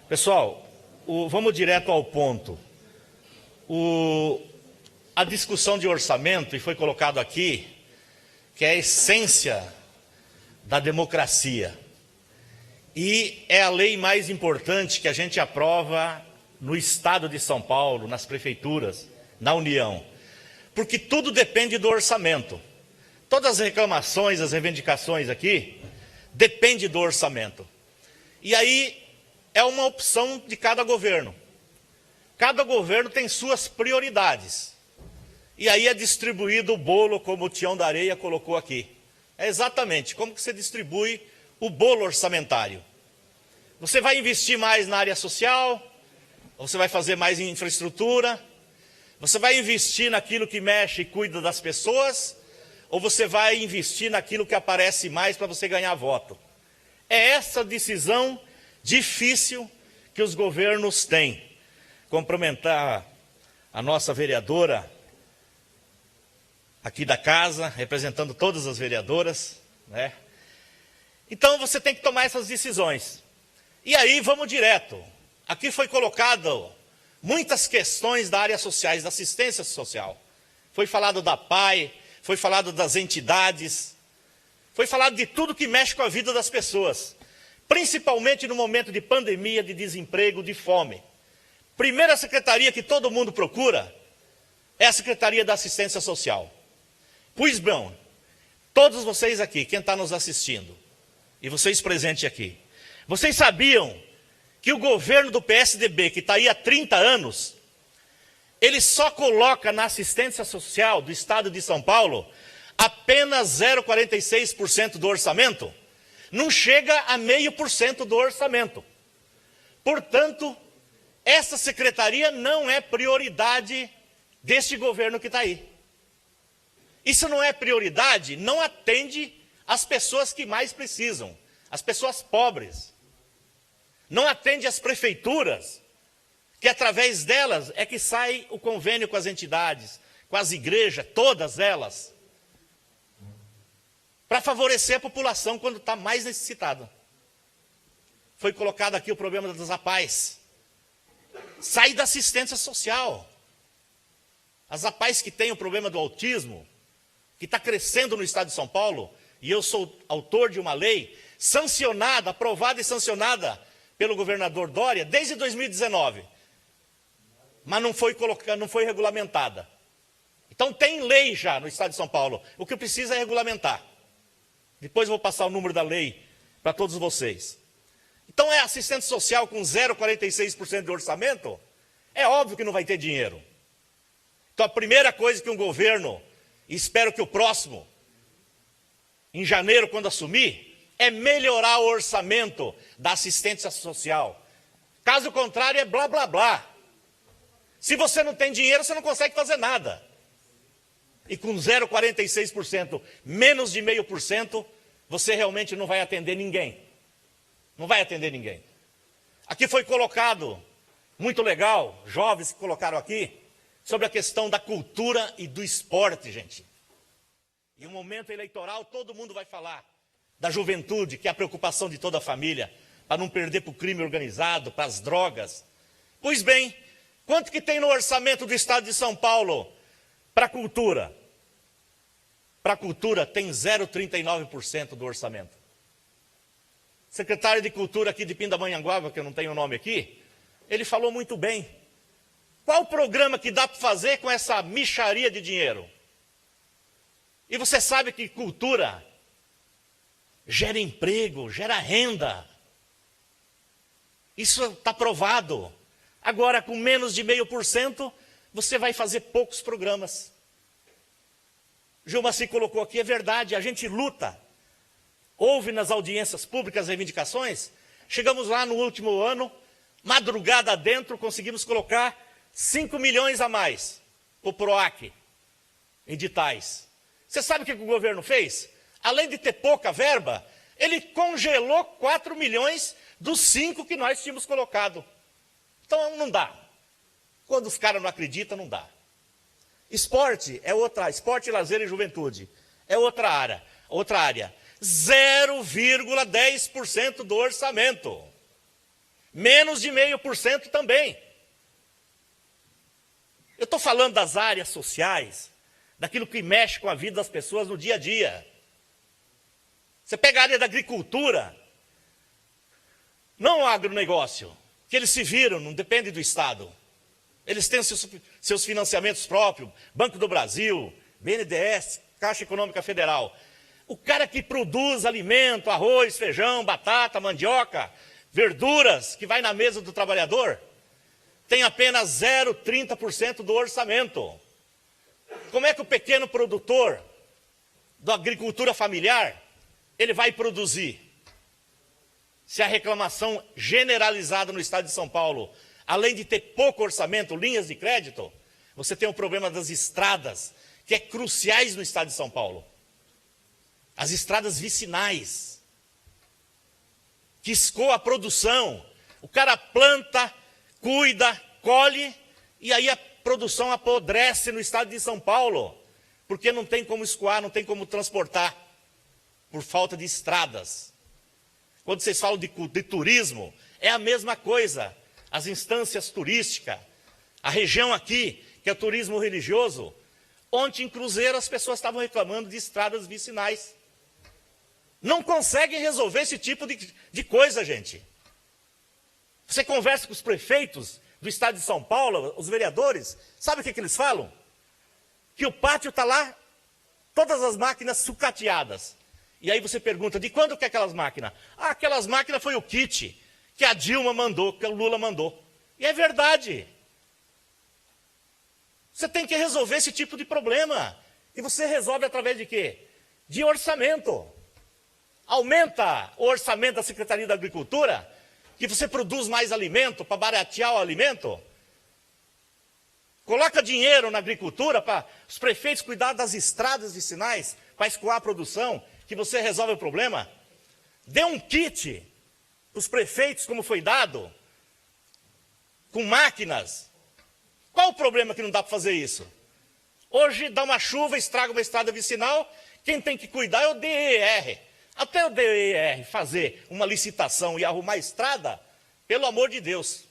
Pessoal, vamos direto ao ponto. A discussão de orçamento, e foi colocado aqui, que é a essência da democracia. E é a lei mais importante que a gente aprova no Estado de São Paulo, nas prefeituras, na União. Porque tudo depende do orçamento. Todas as reclamações, as reivindicações aqui, dependem do orçamento. E aí é uma opção de cada governo. Cada governo tem suas prioridades. E aí é distribuído o bolo, como o Tião da Areia colocou aqui. É exatamente como que você distribui o bolo orçamentário. Você vai investir mais na área social, ou você vai fazer mais em infraestrutura, você vai investir naquilo que mexe e cuida das pessoas, ou você vai investir naquilo que aparece mais para você ganhar voto. É essa decisão difícil que os governos têm. Cumprimentar a nossa vereadora aqui da casa, representando todas as vereadoras, né? Então você tem que tomar essas decisões. E aí vamos direto. Aqui foi colocado muitas questões da área social, da assistência social. Foi falado da PAI, foi falado das entidades, foi falado de tudo que mexe com a vida das pessoas. Principalmente no momento de pandemia, de desemprego, de fome. Primeira secretaria que todo mundo procura é a Secretaria da Assistência Social. Pois bem, todos vocês aqui, quem está nos assistindo, e vocês presentes aqui, vocês sabiam que o governo do PSDB, que está aí há 30 anos, ele só coloca na assistência social do Estado de São Paulo apenas 0,46% do orçamento? Não chega a 0,5% do orçamento. Portanto, essa secretaria não é prioridade deste governo que está aí. Isso não é prioridade, não atende as pessoas que mais precisam, as pessoas pobres. Não atende as prefeituras, que através delas é que sai o convênio com as entidades, com as igrejas, todas elas, para favorecer a população quando está mais necessitada. Foi colocado aqui o problema das APAES. Sai da assistência social. As APAES que têm o problema do autismo, que está crescendo no estado de São Paulo, e eu sou autor de uma lei sancionada, aprovada e sancionada pelo governador Dória desde 2019, mas não foi regulamentada. Então tem lei já no estado de São Paulo, o que precisa é regulamentar. Depois eu vou passar o número da lei para todos vocês. Então é assistente social com 0,46% de orçamento? É óbvio que não vai ter dinheiro. Então a primeira coisa que um governo, e espero que o próximo, em janeiro, quando assumir, é melhorar o orçamento da assistência social. Caso contrário, é blá, blá, blá. Se você não tem dinheiro, você não consegue fazer nada. E com 0,46%, menos de 0,5%, você realmente não vai atender ninguém. Não vai atender ninguém. Aqui foi colocado, muito legal, jovens que colocaram aqui, sobre a questão da cultura e do esporte, gente. Em um momento eleitoral, todo mundo vai falar da juventude, que é a preocupação de toda a família, para não perder para o crime organizado, para as drogas. Pois bem, quanto que tem no orçamento do Estado de São Paulo para a cultura? Para a cultura tem 0,39% do orçamento. Secretário de Cultura aqui de Pindamonhangaba, que eu não tenho o nome aqui, ele falou muito bem. Qual o programa que dá para fazer com essa mixaria de dinheiro? E você sabe que cultura gera emprego, gera renda. Isso está provado. Agora, com menos de 0,5%, você vai fazer poucos programas. Gilmar se colocou aqui, é verdade, a gente luta. Houve nas audiências públicas reivindicações, chegamos lá no último ano, madrugada dentro, conseguimos colocar 5 milhões a mais para o PROAC, editais. Você sabe o que o governo fez? Além de ter pouca verba, ele congelou 4 milhões dos 5 que nós tínhamos colocado. Então não dá. Quando os caras não acreditam, não dá. Esporte é outra, esporte, lazer e juventude é outra área. 0,10% do orçamento. Menos de 0,5% também. Eu estou falando das áreas sociais, daquilo que mexe com a vida das pessoas no dia a dia. Você pega a área da agricultura, não o agronegócio, que eles se viram, não depende do Estado. Eles têm seus financiamentos próprios, Banco do Brasil, BNDES, Caixa Econômica Federal. O cara que produz alimento, arroz, feijão, batata, mandioca, verduras, que vai na mesa do trabalhador, tem apenas 0,30% do orçamento. Como é que o pequeno produtor da agricultura familiar, ele vai produzir? Se a reclamação generalizada no estado de São Paulo, além de ter pouco orçamento, linhas de crédito, você tem o problema das estradas, que é cruciais no estado de São Paulo. As estradas vicinais, que escoa a produção. O cara planta, cuida, colhe, e aí a produção apodrece no estado de São Paulo, porque não tem como escoar, não tem como transportar, por falta de estradas. Quando vocês falam de turismo, é a mesma coisa. As instâncias turísticas, a região aqui, que é o turismo religioso, ontem em Cruzeiro as pessoas estavam reclamando de estradas vicinais. Não conseguem resolver esse tipo de coisa, gente. Você conversa com os prefeitos do estado de São Paulo, os vereadores, sabe o que eles falam? Que o pátio está lá, todas as máquinas sucateadas. E aí você pergunta, de quando que é aquelas máquinas? Ah, aquelas máquinas foi o kit que a Dilma mandou, que o Lula mandou. E é verdade. Você tem que resolver esse tipo de problema. E você resolve através de quê? De orçamento. Aumenta o orçamento da Secretaria da Agricultura, que você produz mais alimento, para baratear o alimento. Coloca dinheiro na agricultura para os prefeitos cuidar das estradas vicinais, para escoar a produção, que você resolve o problema. Dê um kit para os prefeitos, como foi dado, com máquinas. Qual o problema que não dá para fazer isso? Hoje dá uma chuva, estraga uma estrada vicinal, quem tem que cuidar é o DER. Até o DER fazer uma licitação e arrumar estrada, pelo amor de Deus.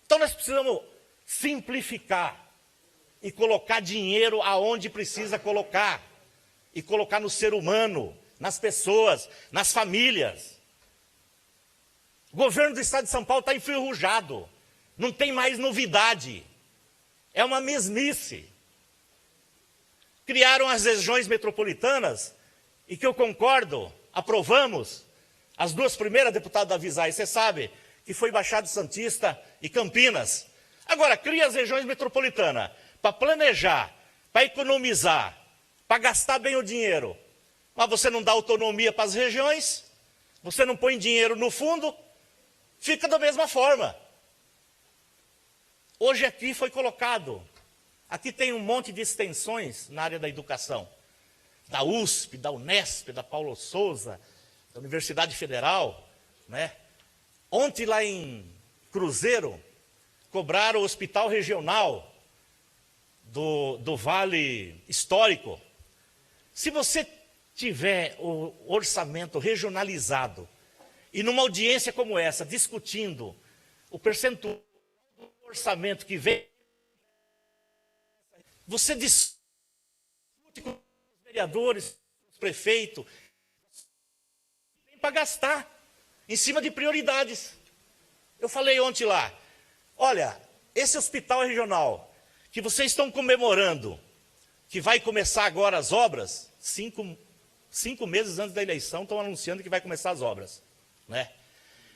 Então nós precisamos simplificar e colocar dinheiro aonde precisa colocar. E colocar no ser humano, nas pessoas, nas famílias. O governo do estado de São Paulo está enferrujado. Não tem mais novidade. É uma mesmice. Criaram as regiões metropolitanas, e que eu concordo, aprovamos, as duas primeiras, deputado Davi Zay, você sabe, que foi Baixada Santista e Campinas. Agora, cria as regiões metropolitanas para planejar, para economizar, para gastar bem o dinheiro. Mas você não dá autonomia para as regiões, você não põe dinheiro no fundo, fica da mesma forma. Hoje aqui foi colocado, aqui tem um monte de extensões na área da educação. Da USP, da Unesp, da Paulo Souza, da Universidade Federal, né? Ontem lá em Cruzeiro, cobraram o hospital regional do Vale Histórico. Se você tiver o orçamento regionalizado, e numa audiência como essa, discutindo o percentual do orçamento que vem, você discute com os vereadores, os prefeitos, tem para gastar em cima de prioridades. Eu falei ontem lá, olha, esse hospital regional que vocês estão comemorando, que vai começar agora as obras, cinco meses antes da eleição estão anunciando que vai começar as obras, né?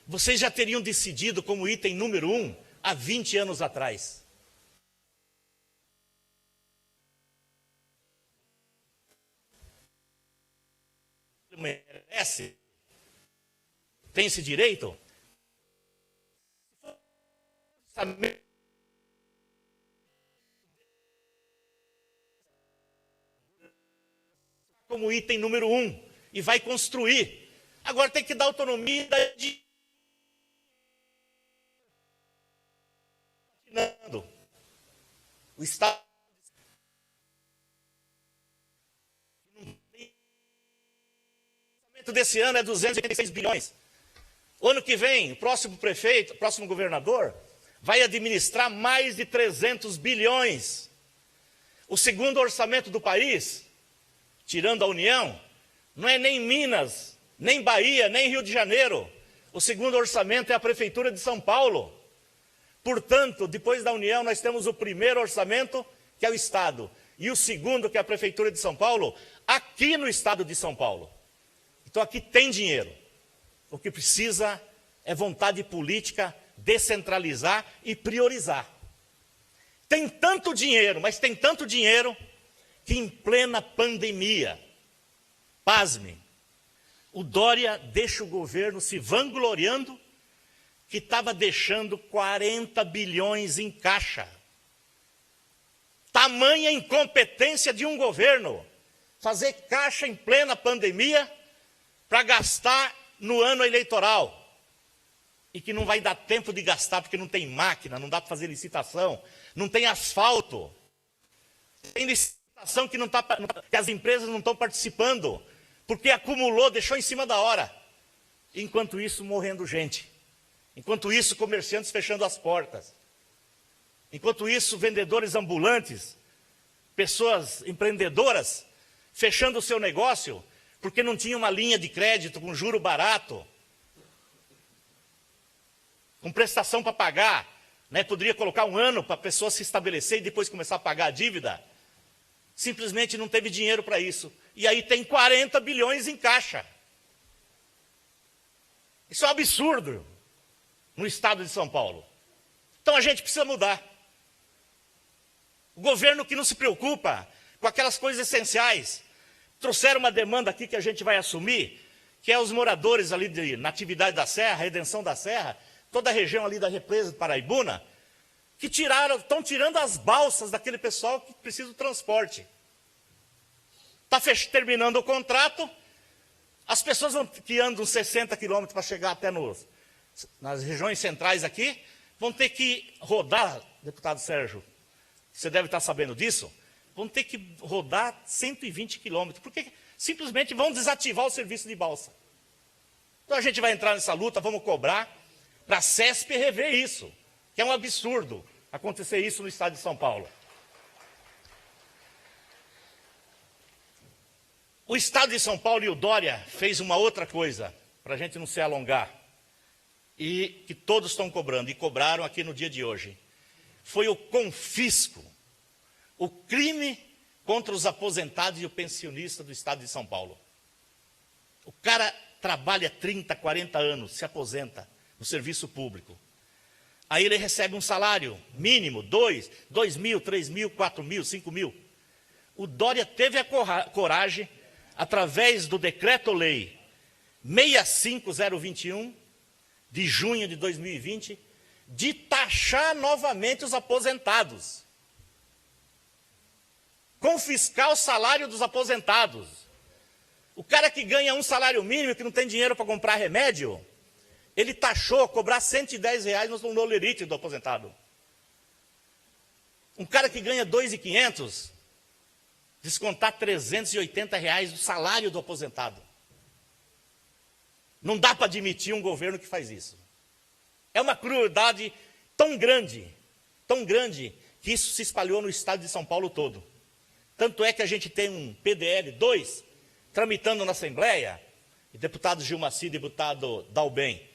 Vocês já teriam decidido como item número 1 há 20 anos atrás. Merece? Tem esse direito? Como item número 1 e vai construir. Agora tem que dar autonomia de o Estado desse ano é 286 bilhões. O ano que vem, o próximo prefeito, o próximo governador, vai administrar mais de 300 bilhões. O segundo orçamento do país, tirando a União, não é nem Minas, nem Bahia, nem Rio de Janeiro. O segundo orçamento é a Prefeitura de São Paulo. Portanto, depois da União, nós temos o primeiro orçamento, que é o Estado, e o segundo, que é a Prefeitura de São Paulo, aqui no Estado de São Paulo. Então, aqui tem dinheiro. O que precisa é vontade política, descentralizar e priorizar. Tem tanto dinheiro, mas tem tanto dinheiro, que em plena pandemia, pasme, o Dória deixa o governo se vangloriando que estava deixando 40 bilhões em caixa. Tamanha incompetência de um governo, fazer caixa em plena pandemia para gastar no ano eleitoral. E que não vai dar tempo de gastar porque não tem máquina, não dá para fazer licitação, não tem asfalto. Tem licitação que as empresas não estão participando, porque acumulou, deixou em cima da hora. Enquanto isso, morrendo gente. Enquanto isso, comerciantes fechando as portas. Enquanto isso, vendedores ambulantes, pessoas empreendedoras, fechando o seu negócio, porque não tinha uma linha de crédito com juro barato, com prestação para pagar, né? Poderia colocar um ano para a pessoa se estabelecer e depois começar a pagar a dívida. Simplesmente não teve dinheiro para isso. E aí tem 40 bilhões em caixa. Isso é um absurdo no estado de São Paulo. Então a gente precisa mudar. O governo que não se preocupa com aquelas coisas essenciais. Trouxeram uma demanda aqui que a gente vai assumir, que é os moradores ali de Natividade da Serra, Redenção da Serra, toda a região ali da represa de Paraibuna, que estão tirando as balsas daquele pessoal que precisa do transporte. Está terminando o contrato, as pessoas que andam 60 quilômetros para chegar até nas regiões centrais aqui, vão ter que rodar, deputado Sérgio, você deve estar sabendo disso, vão ter que rodar 120 quilômetros, porque simplesmente vão desativar o serviço de balsa. Então a gente vai entrar nessa luta, vamos cobrar para a CESP rever isso, que é um absurdo acontecer isso no estado de São Paulo. O estado de São Paulo e o Dória fez uma outra coisa, para a gente não se alongar, e que todos estão cobrando, e cobraram aqui no dia de hoje. Foi o confisco, o crime contra os aposentados e o pensionista do estado de São Paulo. O cara trabalha 30, 40 anos, se aposenta no serviço público. Aí ele recebe um salário mínimo, 2 mil, 3 mil, 4 mil, 5 mil. O Dória teve a coragem, através do decreto-lei 65021, de junho de 2020, de taxar novamente os aposentados. Confiscar o salário dos aposentados. O cara que ganha um salário mínimo, que não tem dinheiro para comprar remédio, ele taxou cobrar R$110 no olerite do aposentado. Um cara que ganha R$2.500, descontar R$380 do salário do aposentado. Não dá para admitir um governo que faz isso. É uma crueldade tão grande, que isso se espalhou no estado de São Paulo todo. Tanto é que a gente tem um PDL 2 tramitando na Assembleia, e deputado Gilmaci, deputado Dalben.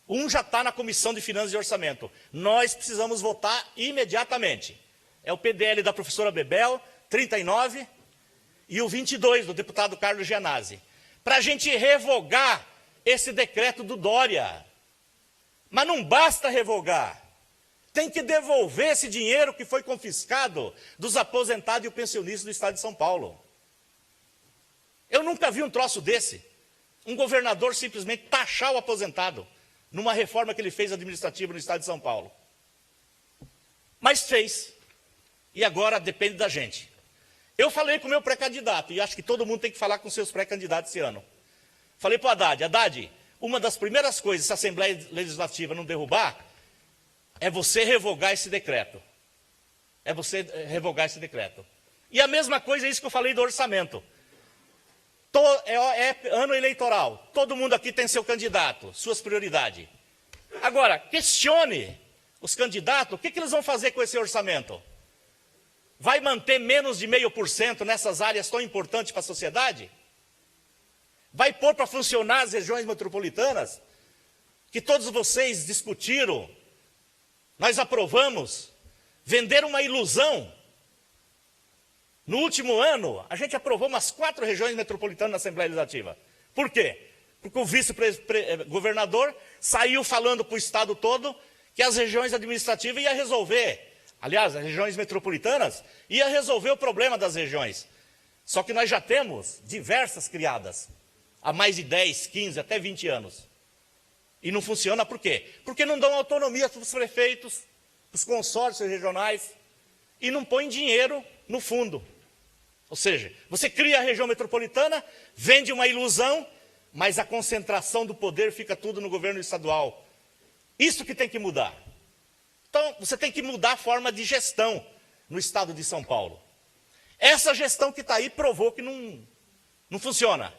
Um já está na Comissão de Finanças e Orçamento. Nós precisamos votar imediatamente. É o PDL da professora Bebel, 39, e o 22, do deputado Carlos Gianazzi. Para a gente revogar esse decreto do Dória. Mas não basta revogar. Tem que devolver esse dinheiro que foi confiscado dos aposentados e o pensionista do estado de São Paulo. Eu nunca vi um troço desse. Um governador simplesmente taxar o aposentado numa reforma que ele fez administrativa no estado de São Paulo. Mas fez. E agora depende da gente. Eu falei com o meu pré-candidato, e acho que todo mundo tem que falar com seus pré-candidatos esse ano. Falei para o Haddad, Haddad, uma das primeiras coisas, se a Assembleia Legislativa não derrubar, é você revogar esse decreto. É você revogar esse decreto. E a mesma coisa é isso que eu falei do orçamento. É ano eleitoral, todo mundo aqui tem seu candidato, suas prioridades. Agora, questione os candidatos, o que eles vão fazer com esse orçamento? Vai manter menos de 0,5% nessas áreas tão importantes para a sociedade? Vai pôr para funcionar as regiões metropolitanas? Que todos vocês discutiram, nós aprovamos, venderam uma ilusão. No último ano, a gente aprovou umas 4 regiões metropolitanas na Assembleia Legislativa. Por quê? Porque o vice-governador saiu falando para o Estado todo que as regiões administrativas iam resolver. Aliás, as regiões metropolitanas iam resolver o problema das regiões. Só que nós já temos diversas criadas há mais de 10, 15, até 20 anos. E não funciona por quê? Porque não dão autonomia para os prefeitos, para os consórcios regionais, e não põem dinheiro no fundo. Ou seja, você cria a região metropolitana, vende uma ilusão, mas a concentração do poder fica tudo no governo estadual. Isso que tem que mudar. Então, você tem que mudar a forma de gestão no estado de São Paulo. Essa gestão que está aí provou que não funciona.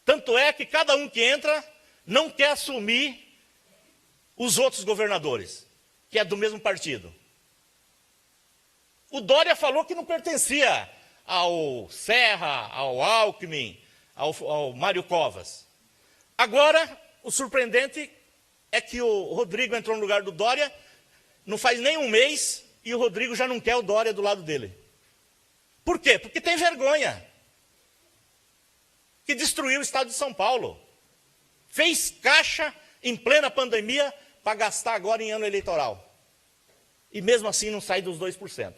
Tanto é que cada um que entra não quer assumir os outros governadores, que é do mesmo partido. O Dória falou que não pertencia ao Serra, ao Alckmin, ao Mário Covas. Agora, o surpreendente é que o Rodrigo entrou no lugar do Dória, não faz nem um mês, e o Rodrigo já não quer o Dória do lado dele. Por quê? Porque tem vergonha. Que destruiu o estado de São Paulo. Fez caixa em plena pandemia para gastar agora em ano eleitoral. E mesmo assim não sai dos 2%.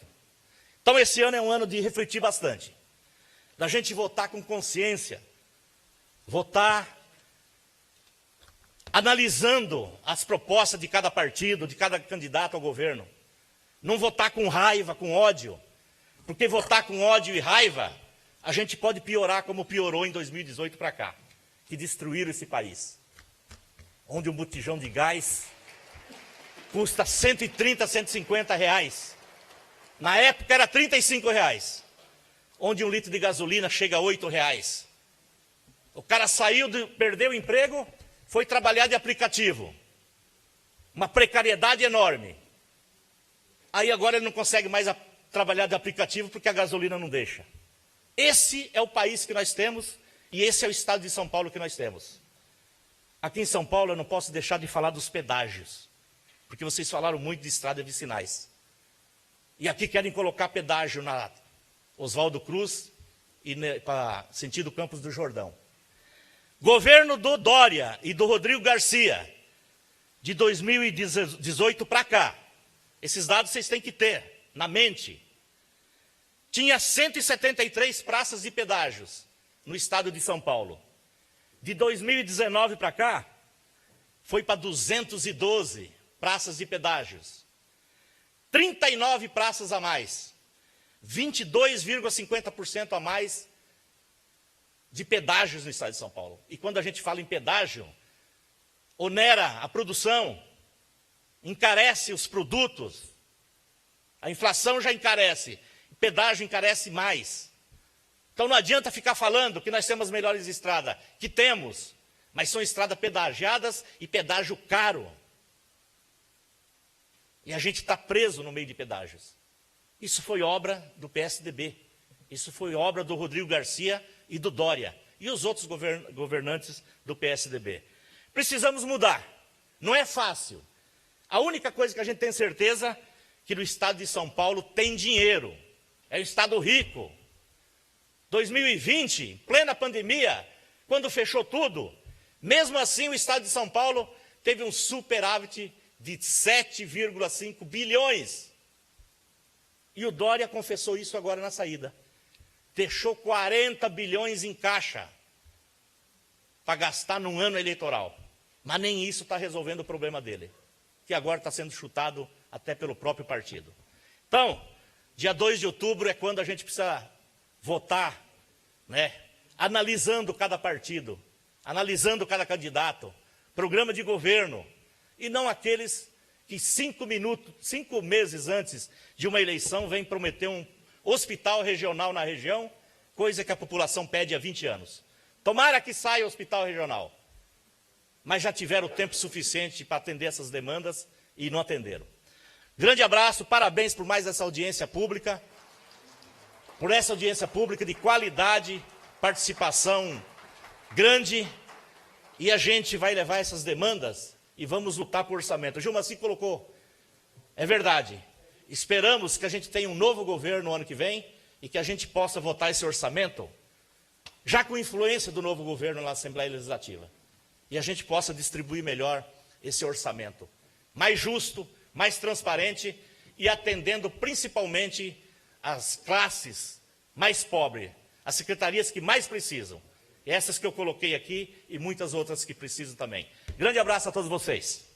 Então esse ano é um ano de refletir bastante. Da gente votar com consciência. Votar analisando as propostas de cada partido, de cada candidato ao governo. Não votar com raiva, com ódio. Porque votar com ódio e raiva, a gente pode piorar como piorou em 2018 para cá. Que destruíram esse país. Onde um botijão de gás custa 130, 150 reais. Na época era 35 reais. Onde um litro de gasolina chega a 8 reais. O cara perdeu o emprego, foi trabalhar de aplicativo. Uma precariedade enorme. Aí agora ele não consegue mais trabalhar de aplicativo porque a gasolina não deixa. Esse é o país que nós temos e esse é o estado de São Paulo que nós temos. Aqui em São Paulo eu não posso deixar de falar dos pedágios, porque vocês falaram muito de estradas vicinais. E aqui querem colocar pedágio na Oswaldo Cruz e para sentido Campos do Jordão. Governo do Dória e do Rodrigo Garcia, de 2018 para cá, esses dados vocês têm que ter na mente. Tinha 173 praças de pedágios no estado de São Paulo. De 2019 para cá, foi para 212 praças de pedágios. 39 praças a mais. 22,50% a mais de pedágios no estado de São Paulo. E quando a gente fala em pedágio, onera a produção, encarece os produtos, a inflação já encarece, o pedágio encarece mais. Então não adianta ficar falando que nós temos as melhores estradas, que temos, mas são estradas pedagiadas e pedágio caro. E a gente está preso no meio de pedágios. Isso foi obra do PSDB, isso foi obra do Rodrigo Garcia e do Dória, e os outros governantes do PSDB. Precisamos mudar, não é fácil. A única coisa que a gente tem certeza é que no estado de São Paulo tem dinheiro, é um estado rico. 2020, plena pandemia, quando fechou tudo, mesmo assim o estado de São Paulo teve um superávit de 7,5 bilhões. E o Dória confessou isso agora na saída. Deixou 40 bilhões em caixa para gastar num ano eleitoral. Mas nem isso está resolvendo o problema dele, que agora está sendo chutado até pelo próprio partido. Então, dia 2 de outubro é quando a gente precisa votar, né? Analisando cada partido, analisando cada candidato, programa de governo, e não aqueles que 5 meses antes de uma eleição vêm prometer um hospital regional na região, coisa que a população pede há 20 anos. Tomara que saia o hospital regional. Mas já tiveram tempo suficiente para atender essas demandas e não atenderam. Grande abraço, parabéns por mais essa audiência pública. Por essa audiência pública de qualidade, participação grande. E a gente vai levar essas demandas e vamos lutar por orçamento. O Gilmaci colocou, é verdade. Esperamos que a gente tenha um novo governo no ano que vem e que a gente possa votar esse orçamento, já com influência do novo governo na Assembleia Legislativa. E a gente possa distribuir melhor esse orçamento. Mais justo, mais transparente e atendendo principalmente as classes mais pobres, as secretarias que mais precisam. Essas que eu coloquei aqui e muitas outras que precisam também. Grande abraço a todos vocês.